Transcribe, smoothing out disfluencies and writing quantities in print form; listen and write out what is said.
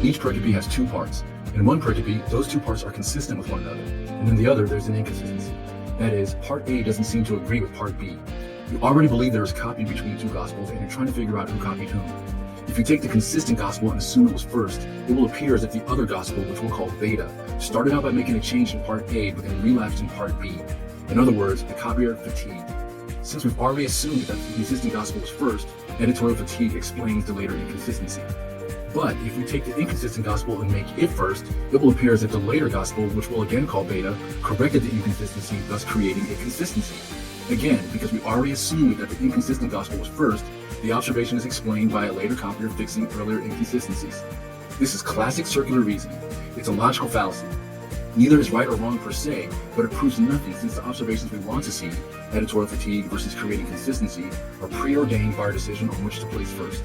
Each pericope has two parts. In one pericope, those two parts are consistent with one another, and in the other, there's an inconsistency. That is, part A doesn't seem to agree with part B. You already believe there is copy between the two Gospels, and you're trying to figure out who copied whom. If you take the consistent Gospel and assume it was first, it will appear as if the other Gospel, which we'll call Beta, started out by making a change in part A, but then relapsed in part B. In other words, the copier fatigued. Since we've already assumed that the consistent Gospel was first, editorial fatigue explains the later inconsistency. But if we take the inconsistent Gospel and make it first, it will appear as if the later Gospel, which we'll again call Beta, corrected the inconsistency, thus creating a consistency. Again, because we already assumed that the inconsistent Gospel was first, the observation is explained by a later copier fixing earlier inconsistencies. This is classic circular reasoning. It's a logical fallacy. Neither is right or wrong per se, but it proves nothing since the observations we want to see, editorial fatigue versus creating consistency, are preordained by our decision on which to place first.